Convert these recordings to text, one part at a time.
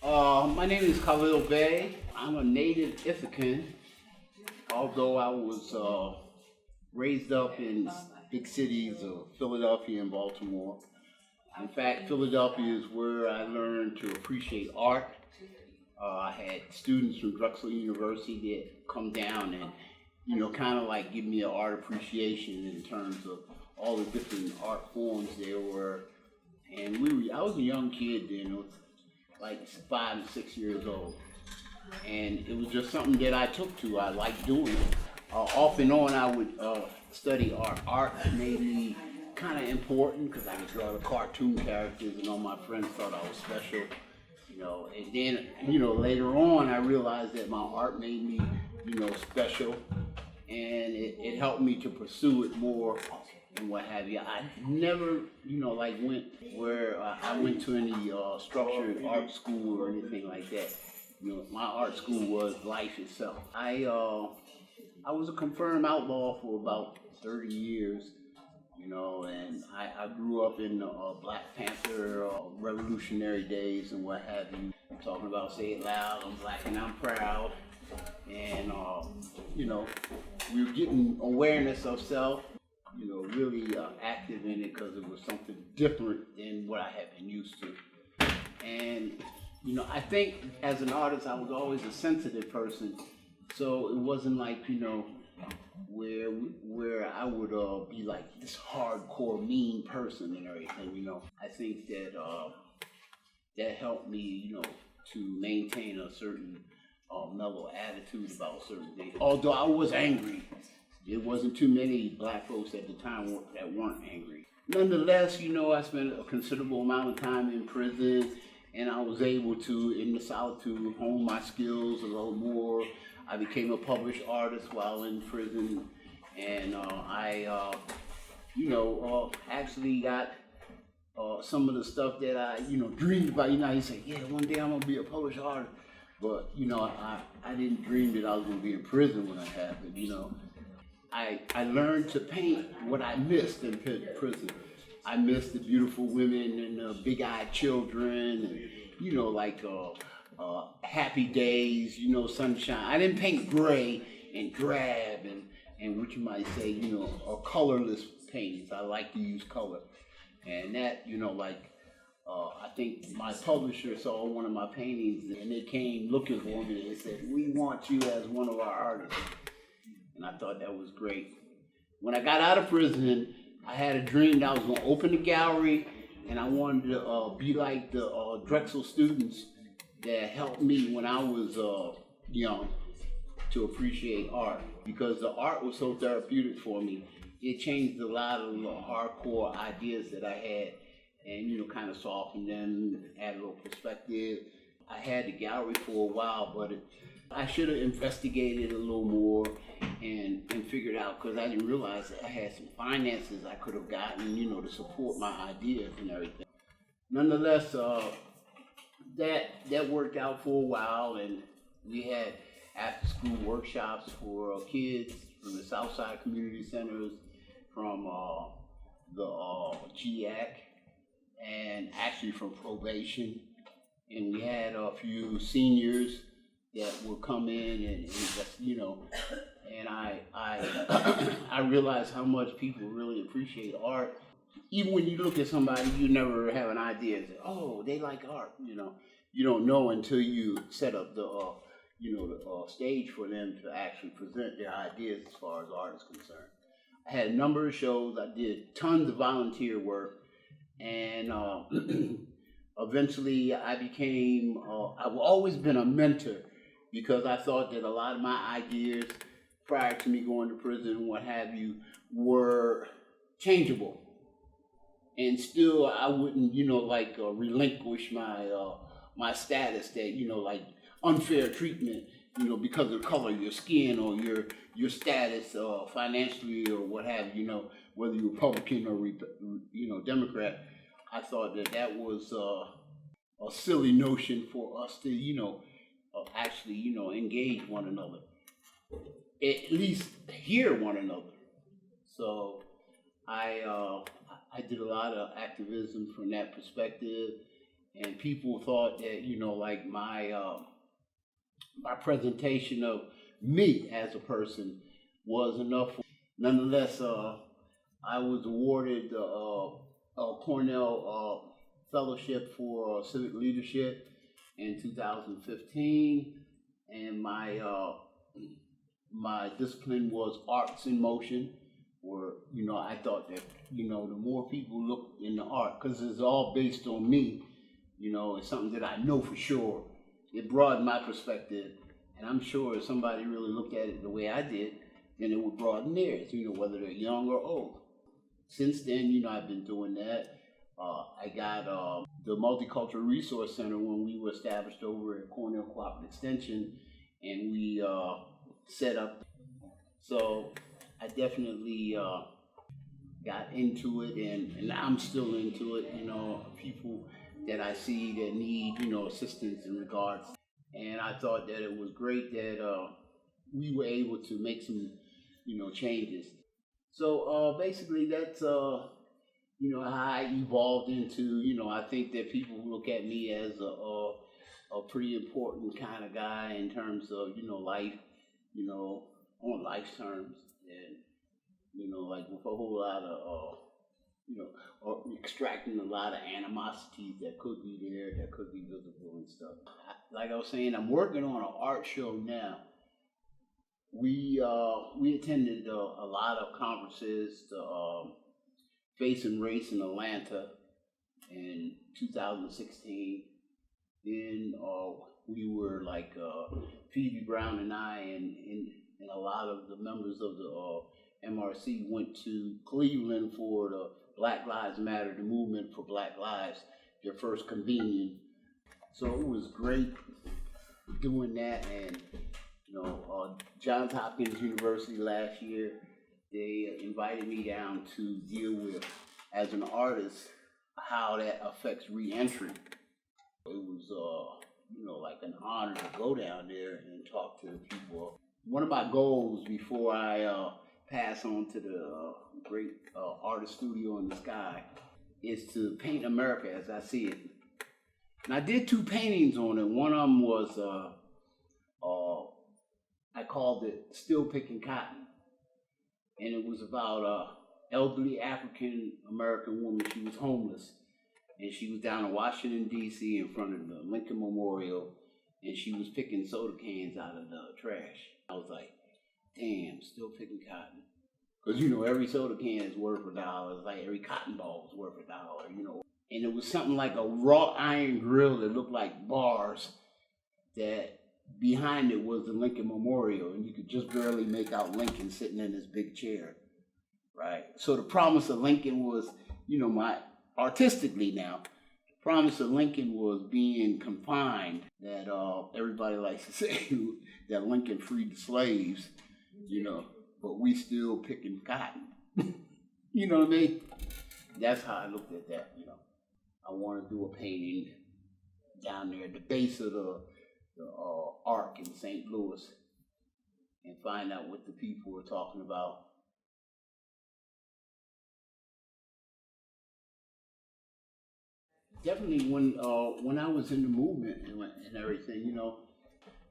My name is Kahlil Bey. I'm a native Ithacan, although I was raised up in big cities of Philadelphia and Baltimore. In fact, Philadelphia is where I learned to appreciate art. I had students from Drexel University that come down and, kind of like give me an art appreciation in terms of all the different art forms there were. And I was a young kid then, like 5 and 6 years old. And it was just something that I took to. I liked doing it. Off and on, I would study art. Art made me kind of important because I could draw the cartoon characters, and all my friends thought I was special. And then, later on, I realized that my art made me, special, and it helped me to pursue it more and what have you. I never, went where I went to any structured art school or anything like that. My art school was life itself. I was a confirmed outlaw for about 30 years, and I grew up in Black Panther revolutionary days and what have you. I'm talking about say it loud, I'm black and I'm proud. And, we were getting awareness of self, really active in it because it was something different than what I had been used to. And, I think as an artist, I was always a sensitive person. So it wasn't like, where I would be like this hardcore mean person and everything, I think that that helped me, to maintain a certain mellow attitude about certain things. Although I was angry, there wasn't too many black folks at the time that weren't angry. Nonetheless, I spent a considerable amount of time in prison, and I was able to, in the solitude, hone my skills a little more. I became a published artist while in prison, and I actually got some of the stuff that I, dreamed about. I say, yeah, one day I'm gonna be a published artist, but I didn't dream that I was gonna be in prison when it happened. I learned to paint what I missed in prison. I missed the beautiful women and the big-eyed children, and happy days, sunshine. I didn't paint gray and drab and what you might say, colorless paintings. I like to use color. And that, I think my publisher saw one of my paintings and they came looking for me and they said, we want you as one of our artists. And I thought that was great. When I got out of prison, I had a dream that I was going to open the gallery and I wanted to be like the Drexel students that helped me when I was young to appreciate art, because the art was so therapeutic for me. It changed a lot of the hardcore ideas that I had and, kind of softened them, add a little perspective. I had the gallery for a while, but I should have investigated a little more and figured out, because I didn't realize that I had some finances I could have gotten, to support my ideas and everything. Nonetheless, that worked out for a while, and we had after-school workshops for kids from the Southside community centers, from the GAC, and actually from probation. And we had a few seniors that would come in and just, and I I realized how much people really appreciate art. Even when you look at somebody, you never have an idea that, oh, they like art, You don't know until you set up the stage for them to actually present their ideas as far as art is concerned. I had a number of shows. I did tons of volunteer work, and eventually I became, I've always been a mentor, because I thought that a lot of my ideas prior to me going to prison and what have you were changeable. And still I wouldn't, relinquish my status that, unfair treatment, because of the color of your skin or your status financially or what have you, whether you're Republican or, Democrat. I thought that was a silly notion for us to, actually, engage one another, at least hear one another. So I did a lot of activism from that perspective. and people thought that, like my presentation of me as a person was enough. Nonetheless, I was awarded a Cornell Fellowship for Civic Leadership in 2015, and my discipline was Arts in Motion, where, I thought that, the more people look in the art, because it's all based on me, it's something that I know for sure. It broadened my perspective, and I'm sure if somebody really looked at it the way I did, then it would broaden theirs, whether they're young or old. Since then, I've been doing that. I got the Multicultural Resource Center when we were established over at Cornell Cooperative Extension, and we set up. So I definitely got into it, and I'm still into it. People that I see that need, assistance in regards. And I thought that it was great that we were able to make some, changes. So basically that's, how I evolved into, I think that people look at me as a pretty important kind of guy in terms of, life, on life's terms. And, like with a whole lot of, or extracting a lot of animosities that could be there, that could be visible and stuff. Like I was saying, I'm working on an art show now. We attended a lot of conferences to Facing Race in Atlanta in 2016. Then we were like Phoebe Brown and I and a lot of the members of the MRC went to Cleveland for the Black Lives Matter, the movement for Black Lives, their first convening. So it was great doing that. And Johns Hopkins University last year, they invited me down to deal with, as an artist, how that affects re-entry. It was like an honor to go down there and talk to people. One of my goals before I pass on to the great artist studio in the sky is to paint America as I see it. And I did 2 paintings on it. One of them was I called it Still Picking Cotton, and it was about an elderly African American woman. She was homeless, and she was down in Washington D.C. in front of the Lincoln Memorial, and she was picking soda cans out of the trash. I was like, damn, still picking cotton. Because, every soda can is worth $1. It's like every cotton ball is worth $1, And it was something like a wrought iron grill that looked like bars, that behind it was the Lincoln Memorial, and you could just barely make out Lincoln sitting in this big chair, right? So the promise of Lincoln was, artistically now, the promise of Lincoln was being confined, that everybody likes to say that Lincoln freed the slaves, but we still picking cotton. You know what I mean? That's how I looked at that, I want to do a painting down there at the base of the Arc in St. Louis and find out what the people were talking about. Definitely when I was in the movement and everything,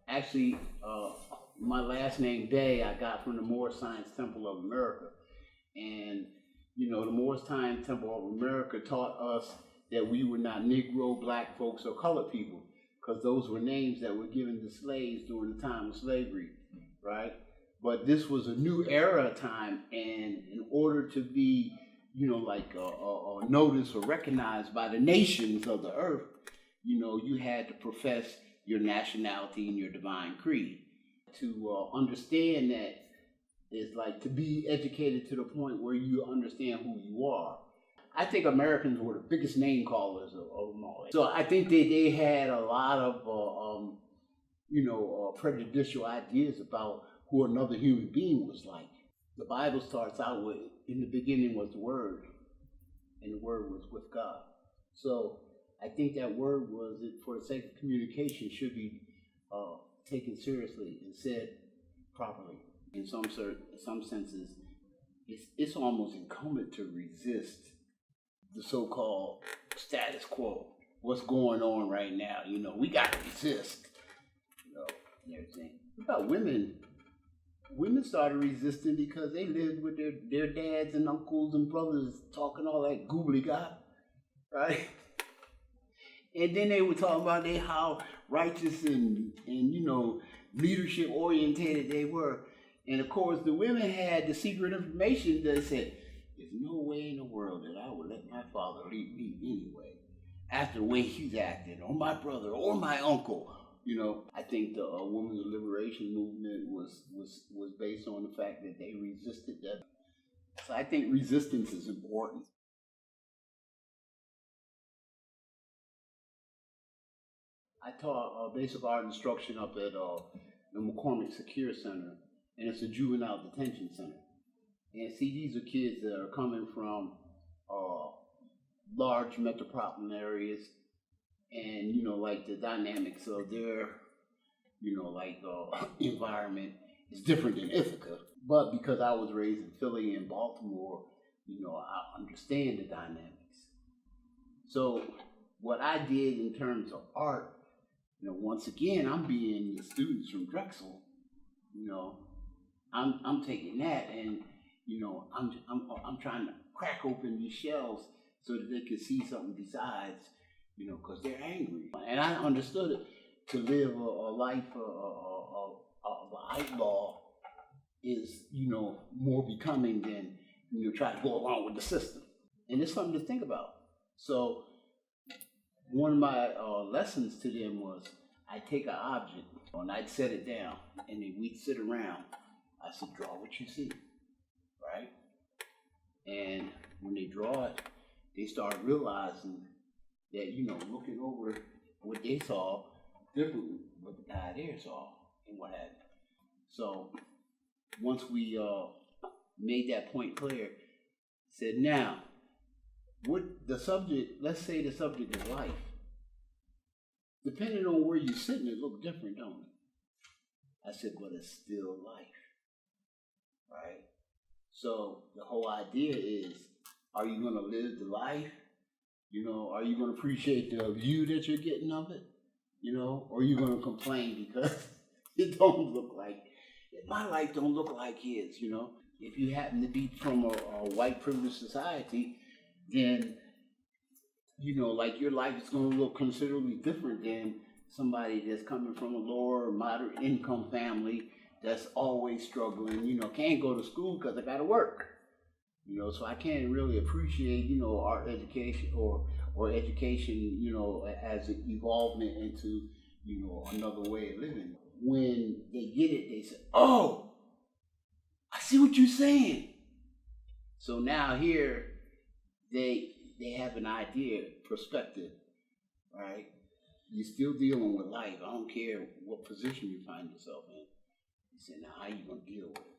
actually my last name Day I got from the Moorish Science Temple of America, and the Moorish Science Temple of America taught us that we were not Negro, Black folks, or colored people, because those were names that were given to slaves during the time of slavery, right? But this was a new era time, and in order to be, noticed or recognized by the nations of the earth, you had to profess your nationality and your divine creed. To understand that is like to be educated to the point where you understand who you are. I think Americans were the biggest name callers of them all. So I think they had a lot of, prejudicial ideas about who another human being was like. The Bible starts out with, in the beginning was the Word, and the Word was with God. So I think that word was, for the sake of communication, should be taken seriously and said properly. In some senses, it's almost incumbent to resist the so-called status quo, what's going on right now. You know, we got to resist, you know, and everything. What about women? Women started resisting because they lived with their dads and uncles and brothers talking all that gobbledygook, right? And then they were talking about how righteous and you know, leadership orientated they were. And of course, the women had the secret information that said, there's no way in the world that I would let my father leave me anyway, after the way he's acted, or my brother, or my uncle. You know, I think the women's liberation movement was based on the fact that they resisted that. So I think resistance is important. I taught basic art instruction up at the McCormick Secure Center, and it's a juvenile detention center. And see, these are kids that are coming from large metropolitan areas, and you know, like the dynamics of their, you know, like environment is different than Ithaca. But because I was raised in Philly and Baltimore, you know, I understand the dynamics. So what I did in terms of art, you know, once again, I'm being the students from Drexel. You know, I'm taking that, and you know, I'm trying to crack open these shells so that they can see something besides, you know, because they're angry. And I understood it. To live a life of an outlaw is, you know, more becoming than, you know, try to go along with the system. And it's something to think about. So one of my lessons to them was, I'd take an object and I'd set it down, and then we'd sit around. I said, draw what you see, right? And when they draw it, they start realizing that, you know, looking over what they saw different from what the guy there saw and what have you. So once we made that point clear, said, now, what the subject, let's say the subject is life. Depending on where you're sitting, it looks different, don't it? I said, but it's still life, right? So the whole idea is, are you going to live the life? You know, are you going to appreciate the view that you're getting of it? You know, or are you going to complain because it don't look like, my life don't look like his, you know? If you happen to be from a white privileged society, then, you know, like your life is going to look considerably different than somebody that's coming from a lower or moderate income family that's always struggling, you know, can't go to school because I got to work. You know, so I can't really appreciate, you know, art education or education, you know, as an evolvement into, you know, another way of living. When they get it, they say, oh, I see what you're saying. So now here, they have an idea, perspective, right? You're still dealing with life. I don't care what position you find yourself in. You say, now how you gonna deal with it?